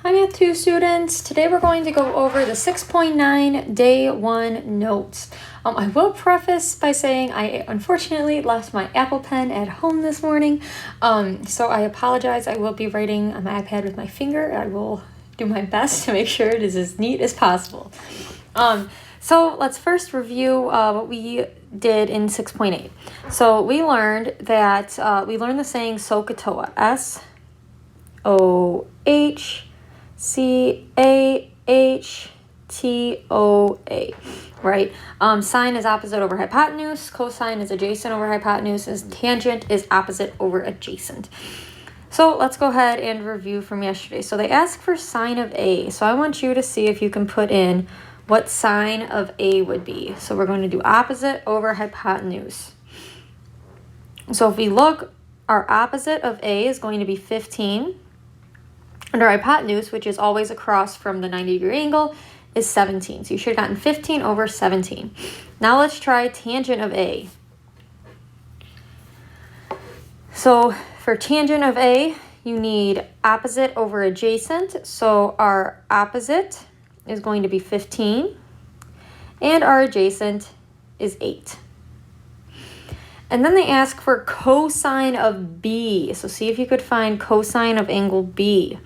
Hi Math 2 students, today we're going to go over the 6.9 day 1 notes. I will preface by saying I unfortunately left my Apple Pen at home this morning, so I apologize. I will be writing on my iPad with my finger. I will do my best to make sure it is as neat as possible. So let's first review what we did in 6.8. So we learned that the saying SOHCAHTOA, SOHCAHTOA, right? Sine is opposite over hypotenuse, cosine is adjacent over hypotenuse, and tangent is opposite over adjacent. So let's go ahead and review from yesterday. So they ask for sine of A. So I want you to see if you can put in what sine of A would be. So we're going to do opposite over hypotenuse. So if we look, our opposite of A is going to be 15. And our hypotenuse, which is always across from the 90-degree angle, is 17. So you should have gotten 15 over 17. Now let's try tangent of A. So for tangent of A, you need opposite over adjacent. So our opposite is going to be 15. And our adjacent is 8. And then they ask for cosine of B. So see if you could find cosine of angle B.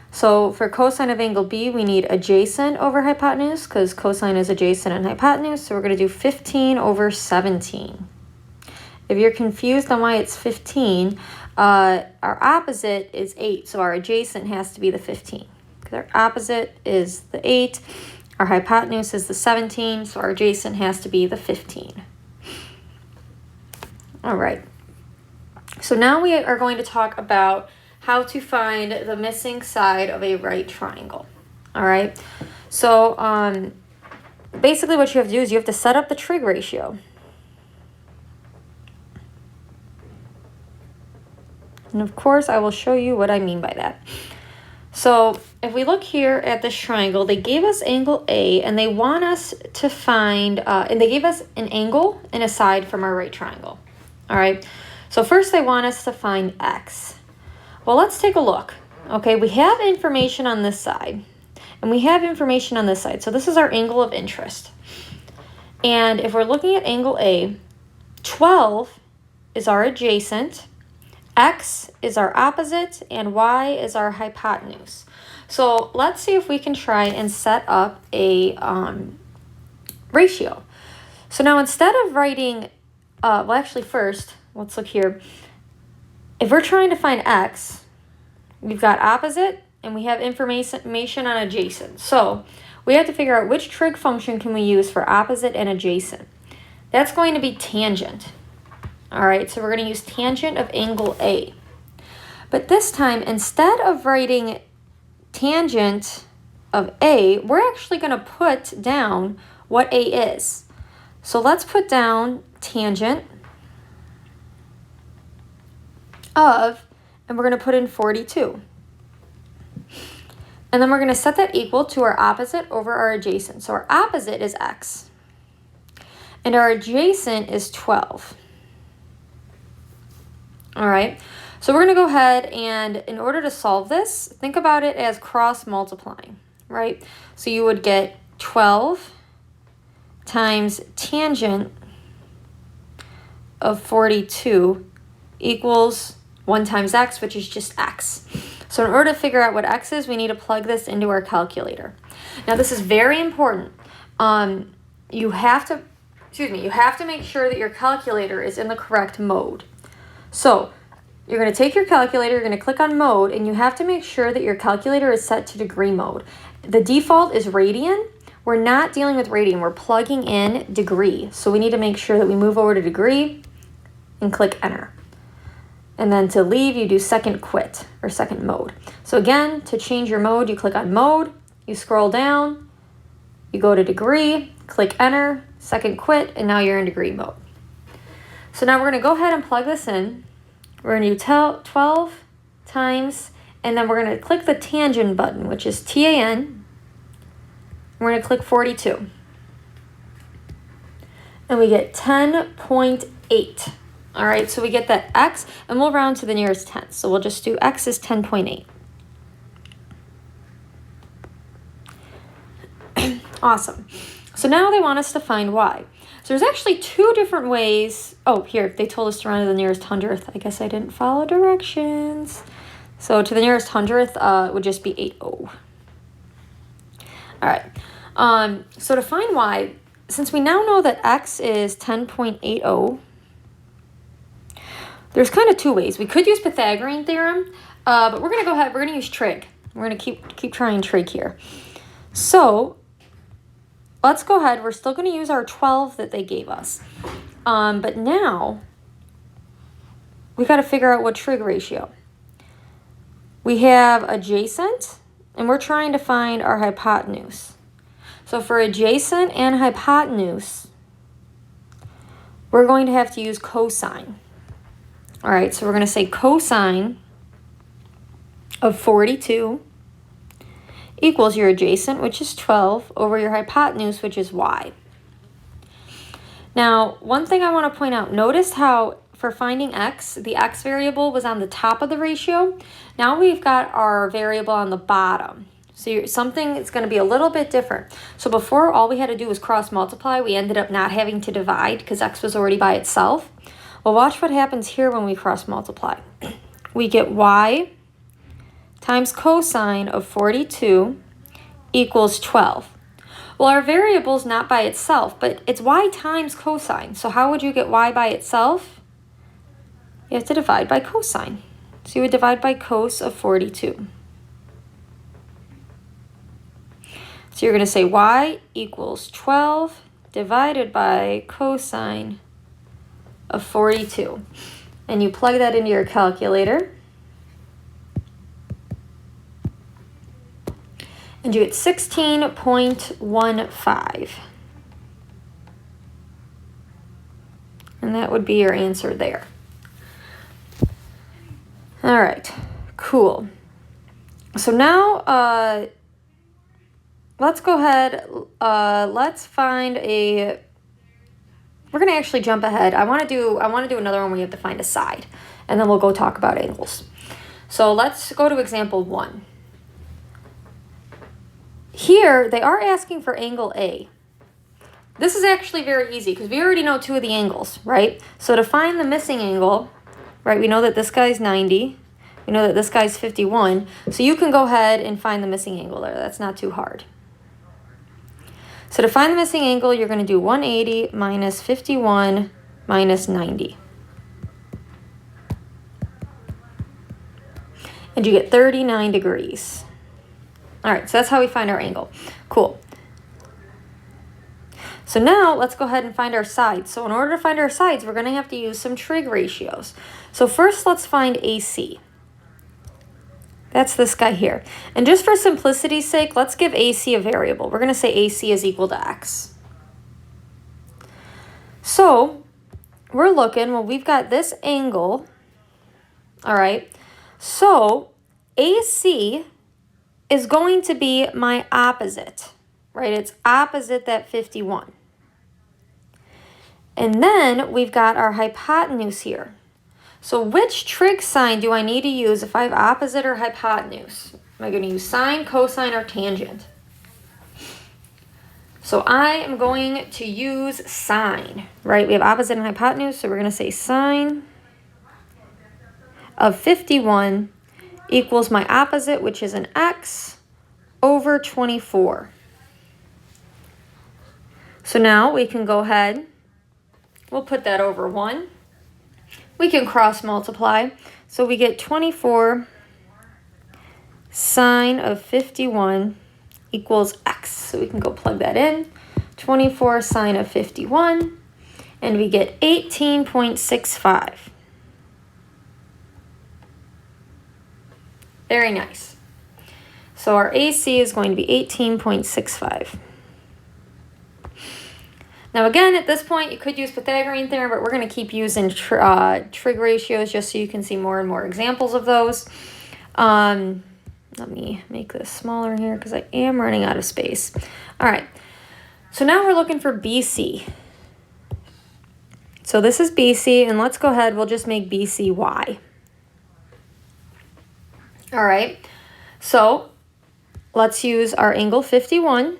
So for cosine of angle B, we need adjacent over hypotenuse because cosine is adjacent and hypotenuse. So we're going to do 15 over 17. If you're confused on why it's 15, our opposite is 8. So our adjacent has to be the 15. Because our opposite is the 8. Our hypotenuse is the 17. So our adjacent has to be the 15. All right. So now we are going to talk about how to find the missing side of a right triangle. All right. So basically what you have to do is you have to set up the trig ratio. And of course, I will show you what I mean by that. So if we look here at this triangle, they gave us angle A and they want us to find, and they gave us an angle and a side from our right triangle. All right. So first they want us to find X. Well, let's take a look. Okay, we have information on this side, and we have information on this side. So this is our angle of interest. And if we're looking at angle A, 12 is our adjacent, X is our opposite, and Y is our hypotenuse. So let's see if we can try and set up a ratio. So now instead of writing, well, actually first, let's look here. If we're trying to find X, we've got opposite and we have information on adjacent. So we have to figure out which trig function can we use for opposite and adjacent. That's going to be tangent. All right, so we're going to use tangent of angle A. But this time, instead of writing tangent of A, we're actually going to put down what A is. So let's put down tangent of, and we're going to put in 42. And then we're going to set that equal to our opposite over our adjacent. So our opposite is X. And our adjacent is 12. All right. So we're going to go ahead and in order to solve this, think about it as cross multiplying, right? So you would get 12 times tangent of 42 equals 1 times X, which is just X. So in order to figure out what X is, we need to plug this into our calculator. Now this is very important. You have to make sure that your calculator is in the correct mode. So you're going to take your calculator, you're going to click on mode, and you have to make sure that your calculator is set to degree mode. The default is radian. We're not dealing with radian, we're plugging in degree. So we need to make sure that we move over to degree and click enter. And then to leave, you do second quit or second mode. So again, to change your mode, you click on mode, you scroll down, you go to degree, click enter, second quit, and now you're in degree mode. So now we're going to go ahead and plug this in. We're going to do 12 times, and then we're going to click the tangent button, which is TAN. We're going to click 42. And we get 10.8. All right, so we get that X, and we'll round to the nearest tenth. So we'll just do X is 10.8. Awesome. So now they want us to find y. So there's actually two different ways. Oh, here, they told us to run to the nearest hundredth. I guess I didn't follow directions. So to the nearest hundredth would just be 80. All right. So to find y, since we now know that x is 10.80, there's kind of two ways. We could use Pythagorean theorem, but we're going to go ahead. We're going to use trig. We're going to keep trying trig here. So let's go ahead. We're still going to use our 12 that they gave us. But now we got to figure out what trig ratio. We have adjacent, and we're trying to find our hypotenuse. So for adjacent and hypotenuse, we're going to have to use cosine. All right, so we're going to say cosine of 42 equals your adjacent, which is 12, over your hypotenuse, which is y. Now, one thing I want to point out, notice how for finding x, the x variable was on the top of the ratio. Now we've got our variable on the bottom. So something is going to be a little bit different. So before, all we had to do was cross multiply. We ended up not having to divide because x was already by itself. Well, watch what happens here when we cross multiply. We get y times cosine of 42 equals 12. Well, our variable is not by itself, but it's y times cosine. So how would you get y by itself? You have to divide by cosine. So you would divide by cos of 42. So you're going to say y equals 12 divided by cosine of 42. And you plug that into your calculator. And you get 16.15. And that would be your answer there. All right, cool. So now let's go ahead. Let's find a. We're gonna actually jump ahead. I want to do another one where you have to find a side, and then we'll go talk about angles. So let's go to example 1. Here they are asking for angle A. This is actually very easy because we already know two of the angles, right? So to find the missing angle, right, we know that this guy's 90. We know that this guy's 51. So you can go ahead and find the missing angle there. That's not too hard. So to find the missing angle, you're going to do 180 minus 51 minus 90. And you get 39 degrees. All right, so that's how we find our angle. Cool. So now let's go ahead and find our sides. So in order to find our sides, we're going to have to use some trig ratios. So first, let's find AC. That's this guy here. And just for simplicity's sake, let's give AC a variable. We're going to say AC is equal to x. So we're looking, well, we've got this angle. All right. So AC is going to be my opposite, right? It's opposite that 51. And then we've got our hypotenuse here. So which trig sign do I need to use if I have opposite or hypotenuse? Am I going to use sine, cosine, or tangent? So I am going to use sine, right? We have opposite and hypotenuse, so we're going to say sine of 51 equals my opposite, which is an x, over 24. So now we can go ahead, we'll put that over 1. We can cross multiply. So we get 24 sine of 51 equals x. So we can go plug that in. 24 sine of 51. And we get 18.65. Very nice. So our AC is going to be 18.65. Now again, at this point, you could use Pythagorean theorem, but we're going to keep using trig ratios just so you can see more and more examples of those. Let me make this smaller here because I am running out of space. All right, so now we're looking for BC. So this is BC, and let's go ahead, we'll just make BC Y. All right, so let's use our angle 51.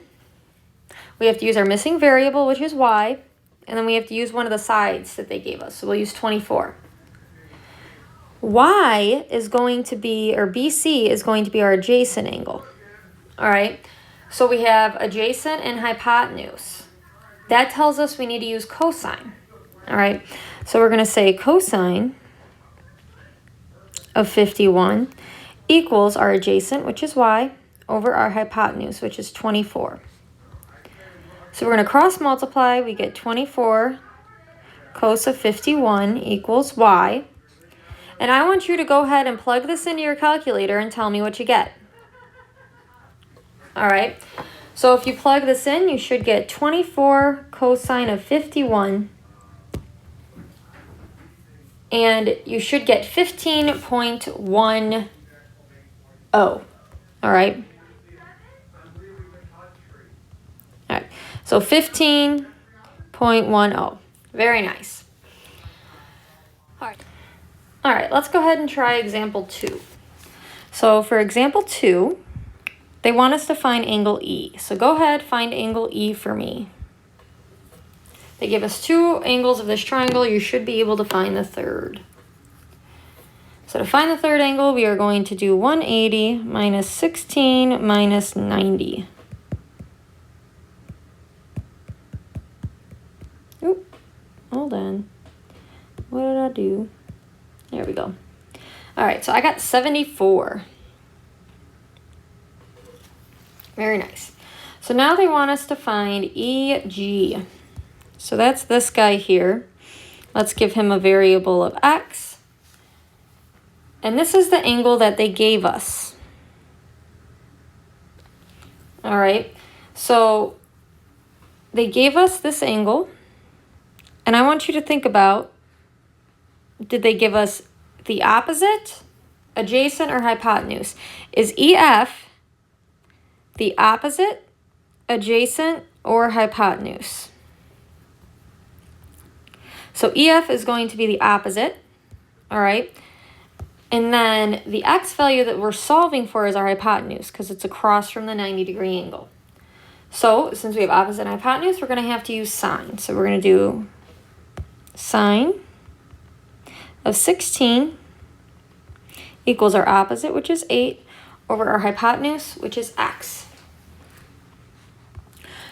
we have to use our missing variable, which is y, and then we have to use one of the sides that they gave us. So we'll use 24. Y is going to be, or BC is going to be our adjacent angle. All right, so we have adjacent and hypotenuse. That tells us we need to use cosine. All right, so we're going to say cosine of 51 equals our adjacent, which is y, over our hypotenuse, which is 24. So we're going to cross multiply. We get 24 cos of 51 equals y. And I want you to go ahead and plug this into your calculator and tell me what you get. All right, so if you plug this in, you should get 24 cosine of 51, and you should get 15.10. All right. All right, so 15.10. Very nice. All right, let's go ahead and try example 2. So for example 2, they want us to find angle E. So go ahead, find angle E for me. They give us 2 angles of this triangle. You should be able to find the third. So to find the third angle, we are going to do 180 minus 16 minus 90. Oop, hold on. What did I do? There we go. All right, so I got 74. Very nice. So now they want us to find EG. So that's this guy here. Let's give him a variable of x. And this is the angle that they gave us. All right, so they gave us this angle. And I want you to think about, did they give us the opposite, adjacent, or hypotenuse? Is EF the opposite, adjacent, or hypotenuse? So EF is going to be the opposite, all right? And then the x value that we're solving for is our hypotenuse because it's across from the 90-degree angle. So since we have opposite and hypotenuse, we're going to have to use sine. So we're going to do sine of 16 equals our opposite, which is 8, over our hypotenuse, which is x.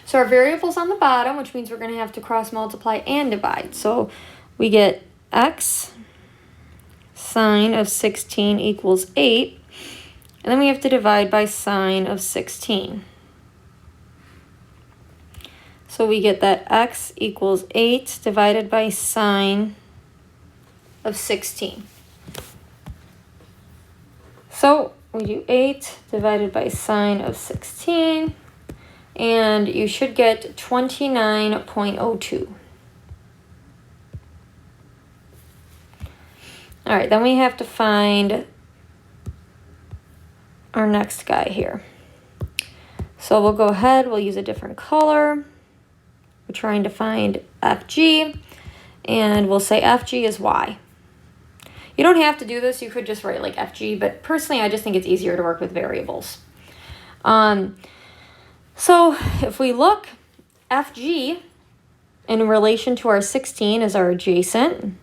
So our variable's on the bottom, which means we're going to have to cross multiply and divide. So we get x sine of 16 equals 8, and then we have to divide by sine of 16. So we get that x equals 8 divided by sine of 16. So we do 8 divided by sine of 16, and you should get 29.02. All right, then we have to find our next guy here. So we'll go ahead, we'll use a different color. We're trying to find FG, and we'll say FG is Y. You don't have to do this, you could just write like FG, but personally I just think it's easier to work with variables. So if we look, FG in relation to our 16 is our adjacent.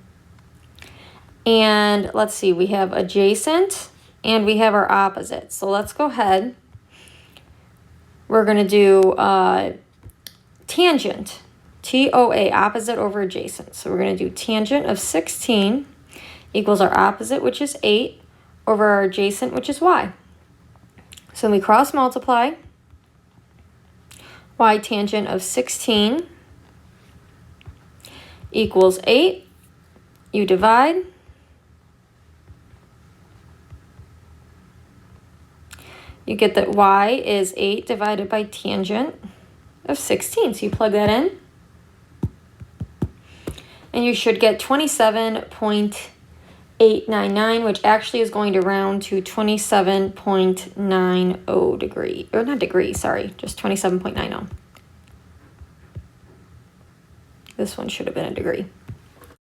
And let's see, we have adjacent and we have our opposite. So let's go ahead. We're going to do tangent, TOA, opposite over adjacent. So we're going to do tangent of 16 equals our opposite, which is 8, over our adjacent, which is y. So we cross multiply. Y tangent of 16 equals 8. You divide. You get that y is 8 divided by tangent of 16. So you plug that in. And you should get 27.899, which actually is going to round to 27.90 degree. Or not degree, sorry, just 27.90. This one should have been a degree.